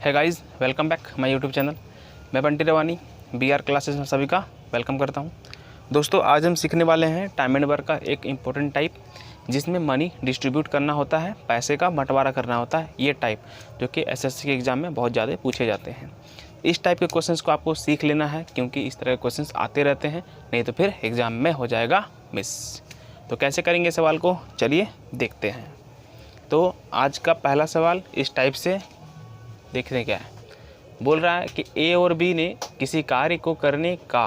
है guys, welcome back my YouTube channel. मैं बंटी रवानी BR classes में सभी का वेलकम करता हूं। दोस्तों, आज हम सीखने वाले हैं टाइम एंड वर्क का एक इम्पोर्टेंट टाइप, जिसमें मनी डिस्ट्रीब्यूट करना होता है, पैसे का बंटवारा करना होता है। ये टाइप जो कि SSC के एग्ज़ाम में बहुत ज़्यादा पूछे जाते हैं। इस टाइप के क्वेश्चंस को आपको सीख लेना है, क्योंकि इस तरह के क्वेश्चंस आते रहते हैं, नहीं तो फिर एग्ज़ाम में हो जाएगा मिस। तो कैसे करेंगे सवाल को, चलिए देखते हैं। तो आज का पहला सवाल इस टाइप से देखने क्या है। बोल रहा है कि A और B ने किसी कार्य को करने का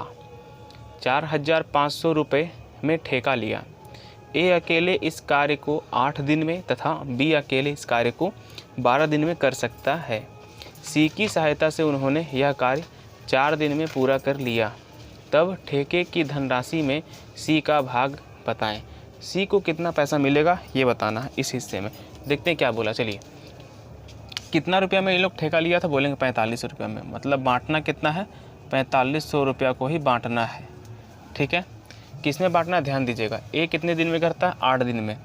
4,500 रुपये में ठेका लिया। A अकेले इस कार्य को 8 दिन में तथा B अकेले इस कार्य को 12 दिन में कर सकता है। C की सहायता से उन्होंने यह कार्य 4 दिन में पूरा कर लिया। तब ठेके की धनराशि में C का भाग बताएं। C को कितना पैसा मिलेगा ये बताना है इस हिस्से में। देखते हैं क्या बोला। चलिए, कितना रुपया में ये लोग ठेका लिया था, बोलेंगे 45 रुपये में। मतलब बांटना कितना है, 4500 रुपया को ही बांटना है। ठीक है, किस में बांटना है ध्यान दीजिएगा। A कितने दिन में करता है, 8 दिन में।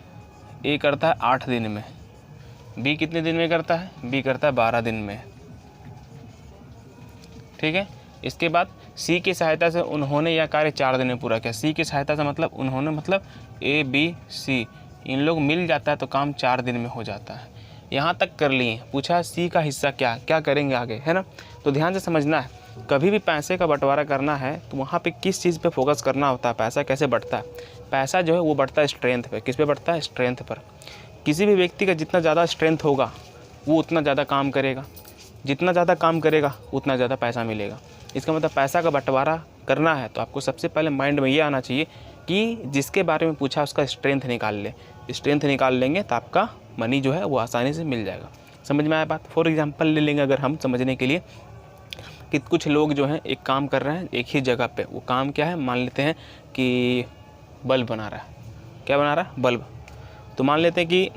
A करता है 8 दिन में। B कितने दिन में करता है, B करता है 12 दिन में। ठीक है, इसके बाद C की सहायता से उन्होंने यह कार्य 4 दिन में पूरा किया। C की सहायता से मतलब उन्होंने, मतलब A B C इन लोग मिल जाता है तो काम 4 दिन में हो जाता है। यहाँ तक कर लिए। पूछा C का हिस्सा क्या करेंगे आगे, है ना। तो ध्यान से समझना है, कभी भी पैसे का बंटवारा करना है तो वहाँ पे किस चीज़ पे फोकस करना होता है, पैसा कैसे बढ़ता है। पैसा जो है वो बढ़ता है स्ट्रेंथ पे। किस पे बढ़ता है, स्ट्रेंथ पर। किसी भी व्यक्ति का जितना ज़्यादा स्ट्रेंथ होगा वो उतना ज़्यादा काम करेगा, जितना ज़्यादा काम करेगा उतना ज़्यादा पैसा मिलेगा। इसका मतलब पैसा का बंटवारा करना है तो आपको सबसे पहले माइंड में ये आना चाहिए कि जिसके बारे में पूछा उसका स्ट्रेंथ निकाल ले। स्ट्रेंथ निकाल लेंगे तो आपका मनी जो है वो आसानी से मिल जाएगा। समझ में आया बात। फॉर एग्जांपल ले लेंगे अगर हम समझने के लिए कि कुछ लोग जो हैं एक काम कर रहे हैं एक ही जगह पे। वो काम क्या है, मान लेते हैं कि बल्ब बना रहा है। क्या बना रहा है, बल्ब। तो मान लेते हैं कि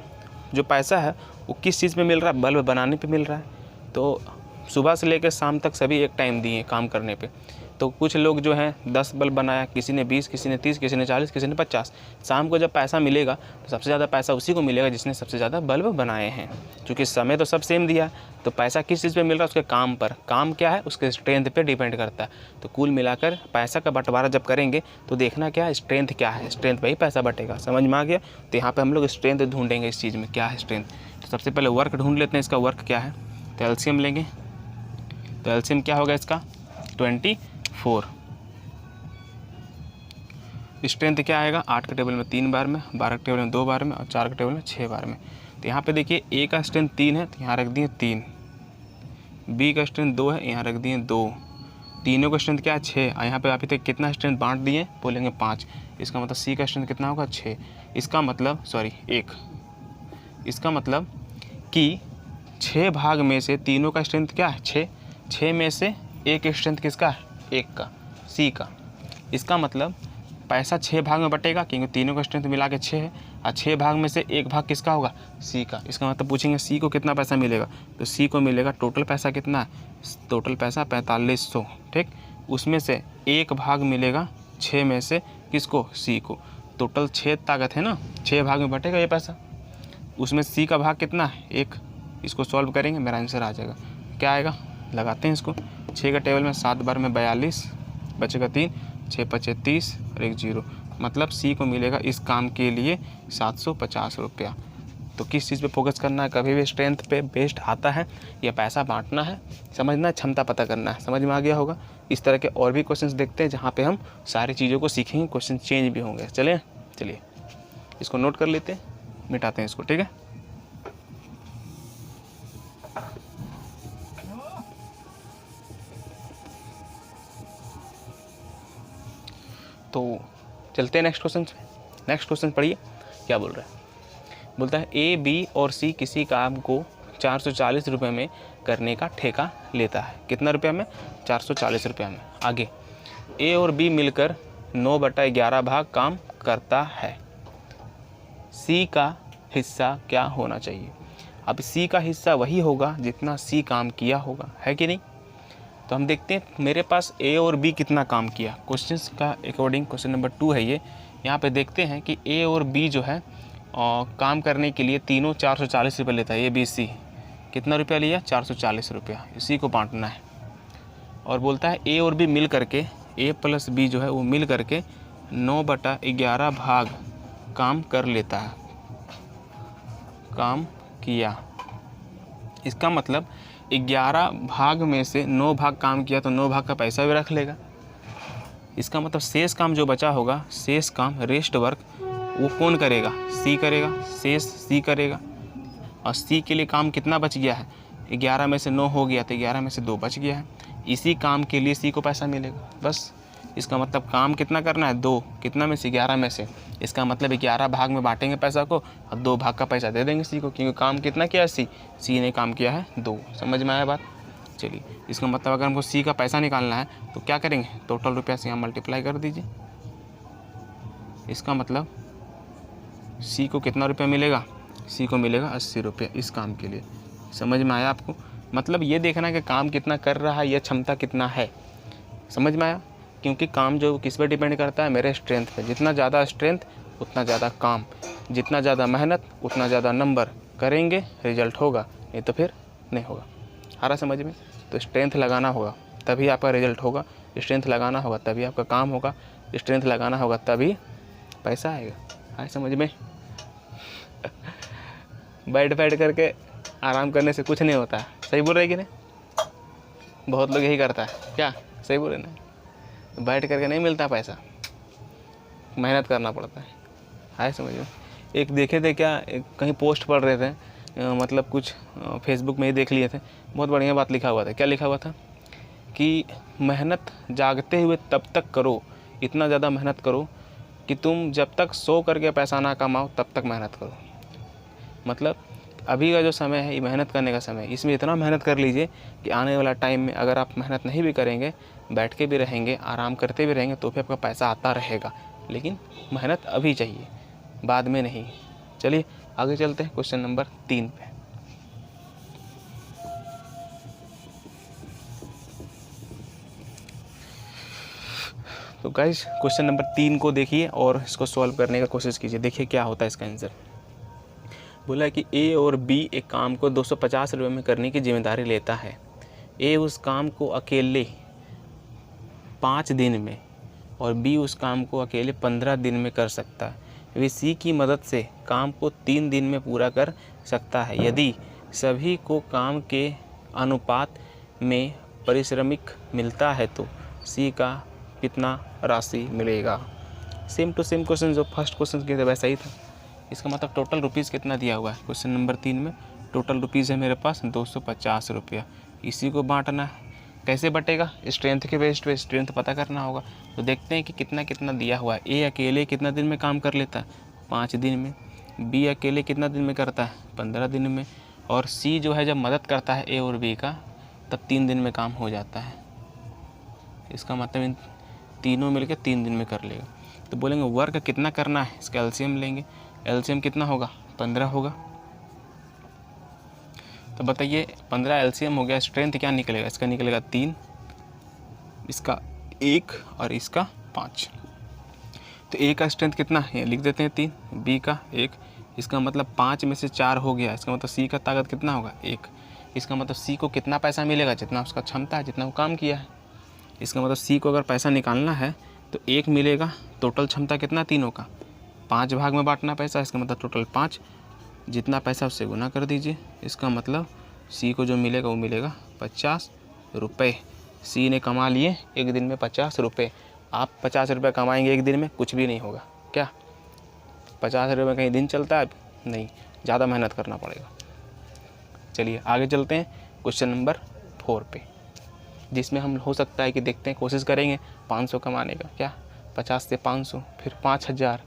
जो पैसा है वो किस चीज़ पे मिल रहा है, बल्ब बनाने पे मिल रहा है। तो सुबह से लेकर शाम तक सभी एक टाइम दिए काम करने पे। तो कुछ लोग जो हैं 10 बल्ब बनाया, किसी ने 20, किसी ने 30, किसी ने 40, किसी ने 50। शाम को जब पैसा मिलेगा तो सबसे ज़्यादा पैसा उसी को मिलेगा जिसने सबसे ज़्यादा बल्ब बनाए हैं। क्योंकि समय तो सब सेम दिया, तो पैसा किस चीज़ पे मिल रहा है, उसके काम पर। काम क्या है, उसके स्ट्रेंथ पे डिपेंड करता है। तो कुल मिलाकर पैसा का बंटवारा जब करेंगे तो देखना क्या है, स्ट्रेंथ क्या है, स्ट्रेंथ पर ही पैसा बटेगा। समझ में आ गया। तो यहाँ पर हम लोग स्ट्रेंथ ढूंढेंगे इस चीज़ में, क्या है स्ट्रेंथ। तो सबसे पहले वर्क ढूंढ लेते हैं, इसका वर्क क्या है। तो एलसीएम लेंगे। तो एलसीएम क्या होगा इसका, 24। स्ट्रेंथ क्या आएगा, 8 के टेबल में 3 बार में, 12 के टेबल में 2 बार में और 4 के टेबल में 6 बार में। तो यहाँ पे देखिए A का स्ट्रेंथ 3 है तो यहाँ रख दिए 3। B का स्ट्रेंथ 2 है, यहाँ रख दिए 2। तीनों का स्ट्रेंथ क्या है, 6। और यहाँ पे अभी तक कितना स्ट्रेंथ बांट दिए, बोलेंगे 5। इसका मतलब C का स्ट्रेंथ कितना होगा, 6। इसका मतलब 1। इसका मतलब कि 6 भाग में से तीनों का स्ट्रेंथ क्या है, 6। 6 में से एक स्ट्रेंथ किसका है, 1 का, C का। इसका मतलब पैसा 6 भाग में बटेगा, क्योंकि तीनों का स्ट्रेंथ मिला के 6 है। और 6 भाग में से 1 भाग किसका होगा, C का। इसका मतलब पूछेंगे C को कितना पैसा मिलेगा, तो C को मिलेगा टोटल पैसा कितना है, टोटल पैसा 4500। ठीक, उसमें से 1 भाग मिलेगा 6 में से किसको, C को। टोटल 6 ताकत है ना, 6 भाग में बटेगा ये पैसा। उसमें C का भाग कितना है, 1। इसको सॉल्व करेंगे मेरा आंसर आ जाएगा। क्या आएगा, लगाते हैं इसको। 6 का टेबल में 7 बार में 42, बचेगा 3, 6 पचे 30 और 1 0। मतलब C को मिलेगा इस काम के लिए 750 रुपया। तो किस चीज़ पे फोकस करना है, कभी भी स्ट्रेंथ पे बेस्ड आता है या पैसा बांटना है, समझना है, क्षमता पता करना है। समझ में आ गया होगा। इस तरह के और भी क्वेश्चंस देखते हैं जहाँ पे हम सारी चीज़ों को सीखेंगे, क्वेश्चन चेंज भी होंगे। चलिए इसको नोट कर लेते हैं, मिटाते हैं इसको। ठीक है, तो चलते हैं नेक्स्ट क्वेश्चन पे। नेक्स्ट क्वेश्चन पढ़िए क्या बोल रहा है। बोलता है A, B और C किसी काम को 440 रुपये में करने का ठेका लेता है। कितना रुपया में, 440 रुपया में। आगे A और B मिलकर 9/11 भाग काम करता है। C का हिस्सा क्या होना चाहिए। अब C का हिस्सा वही होगा जितना C काम किया होगा, है कि नहीं। तो हम देखते हैं मेरे पास A और B कितना काम किया। क्वेश्चंस का अकॉर्डिंग क्वेश्चन नंबर 2 है ये। यहाँ पे देखते हैं कि A और B जो है काम करने के लिए तीनों 440 रुपये लेता है। A B C कितना रुपया लिया, 440 रुपया, इसी को बांटना है। और बोलता है ए और बी मिल करके, ए प्लस बी जो है वो मिल करके 9/11 भाग काम कर लेता है, काम किया। इसका मतलब 11 भाग में से 9 भाग काम किया तो 9 भाग का पैसा भी रख लेगा। इसका मतलब शेष काम जो बचा होगा, शेष काम रेस्ट वर्क वो कौन करेगा, सी करेगा, शेष सी करेगा। और सी के लिए काम कितना बच गया है, 11 में से 9 हो गया तो 11 में से 2 बच गया है। इसी काम के लिए सी को पैसा मिलेगा बस। इसका मतलब काम कितना करना है, 2, कितना में से, 11 में से। इसका मतलब 11 भाग में बांटेंगे पैसा को और 2 भाग का पैसा दे देंगे सी को, क्योंकि काम कितना किया है, सी ने काम किया है 2। समझ में आया बात। चलिए, इसका मतलब अगर हमको सी का पैसा निकालना है तो क्या करेंगे, टोटल रुपया से यहाँ मल्टीप्लाई कर दीजिए। इसका मतलब सी को कितना रुपया मिलेगा, सी को मिलेगा 80 रुपये इस काम के लिए। समझ में आया आपको। मतलब ये देखना है कि काम कितना कर रहा है, यह क्षमता कितना है। समझ में आया। क्योंकि काम जो किस पे डिपेंड करता है, मेरे स्ट्रेंथ पे। जितना ज़्यादा स्ट्रेंथ उतना ज़्यादा काम, जितना ज़्यादा मेहनत उतना ज़्यादा नंबर करेंगे, रिजल्ट होगा, नहीं तो फिर नहीं होगा। आ रहा समझ में। तो स्ट्रेंथ लगाना होगा तभी आपका रिजल्ट होगा, स्ट्रेंथ लगाना होगा तभी आपका काम होगा, स्ट्रेंथ लगाना होगा तभी पैसा आएगा। आए समझ में। बैठ करके आराम करने से कुछ नहीं होता है। सही बोल रहे कि नहीं, बहुत लोग यही करता है। क्या सही बोल रहे ना, बैठ करके नहीं मिलता पैसा, मेहनत करना पड़ता है समझ में। एक देखे थे क्या, कहीं पोस्ट पढ़ रहे थे, मतलब कुछ फेसबुक में ही देख लिए थे, बहुत बढ़िया बात लिखा हुआ था। क्या लिखा हुआ था कि मेहनत जागते हुए तब तक करो, इतना ज़्यादा मेहनत करो कि तुम जब तक सो करके पैसा ना कमाओ तब तक मेहनत करो। मतलब अभी का जो समय है ये मेहनत करने का समय है, इसमें इतना मेहनत कर लीजिए कि आने वाला टाइम में अगर आप मेहनत नहीं भी करेंगे, बैठ के भी रहेंगे, आराम करते भी रहेंगे, तो फिर आपका पैसा आता रहेगा। लेकिन मेहनत अभी चाहिए, बाद में नहीं। चलिए आगे चलते हैं क्वेश्चन नंबर 3 पे। तो गाइस क्वेश्चन नंबर 3 को देखिए और इसको सॉल्व करने का कोशिश कीजिए। देखिए क्या होता है इसका आंसर। बोला कि ए और बी एक काम को 250 रुपये में करने की जिम्मेदारी लेता है। ए उस काम को अकेले 5 दिन में और बी उस काम को अकेले 15 दिन में कर सकता है। वे सी की मदद से काम को 3 दिन में पूरा कर सकता है। यदि सभी को काम के अनुपात में पारिश्रमिक मिलता है तो सी का कितना राशि मिलेगा। सेम टू सेम क्वेश्चन जो फर्स्ट क्वेश्चन के थे वैसा ही था। इसका मतलब टोटल रुपीज़ कितना दिया हुआ है क्वेश्चन नंबर 3 में, टोटल रुपीज़ है मेरे पास 250 रुपया। इसी को बांटना है। कैसे बटेगा, स्ट्रेंथ के बेस पे स्ट्रेंथ पता करना होगा। तो देखते हैं कि कितना कितना दिया हुआ है। ए अकेले कितना दिन में काम कर लेता है, 5 दिन में। बी अकेले कितना दिन में करता है, 15 दिन में। और सी जो है जब मदद करता है ए और बी का तब 3 दिन में काम हो जाता है। इसका मतलब इन तीनों मिलकर 3 दिन में कर लेगा। तो बोलेंगे वर्क कितना करना है, इसका एलसीएम लेंगे। एलसीएम कितना होगा, 15 होगा। तो बताइए 15 एलसीएम हो गया। स्ट्रेंथ क्या निकलेगा, इसका निकलेगा 3, इसका 1 और इसका 5। तो ए का स्ट्रेंथ कितना है, लिख देते हैं 3, बी का 1। इसका मतलब 5 में से 4 हो गया। इसका मतलब सी का ताकत कितना होगा, 1। इसका मतलब सी को कितना पैसा मिलेगा, जितना उसका क्षमता है, जितना वो काम किया है। इसका मतलब सी को अगर पैसा निकालना है तो 1 मिलेगा। टोटल क्षमता कितना, तीनों का 5 भाग में बांटना पैसा। इसका मतलब टोटल 5, जितना पैसा उससे गुना कर दीजिए। इसका मतलब सी को जो मिलेगा वो मिलेगा 50 रुपये। सी ने कमा लिए एक दिन में 50 रुपये। आप 50 रुपये कमाएंगे एक दिन में, कुछ भी नहीं होगा। क्या 50 रुपये कहीं दिन चलता है, नहीं, ज़्यादा मेहनत करना पड़ेगा। चलिए आगे चलते हैं क्वेश्चन नंबर 4 पे, जिसमें हम हो सकता है कि देखते हैं, कोशिश करेंगे 500 कमाने का। क्या 50 से 500, फिर 5000,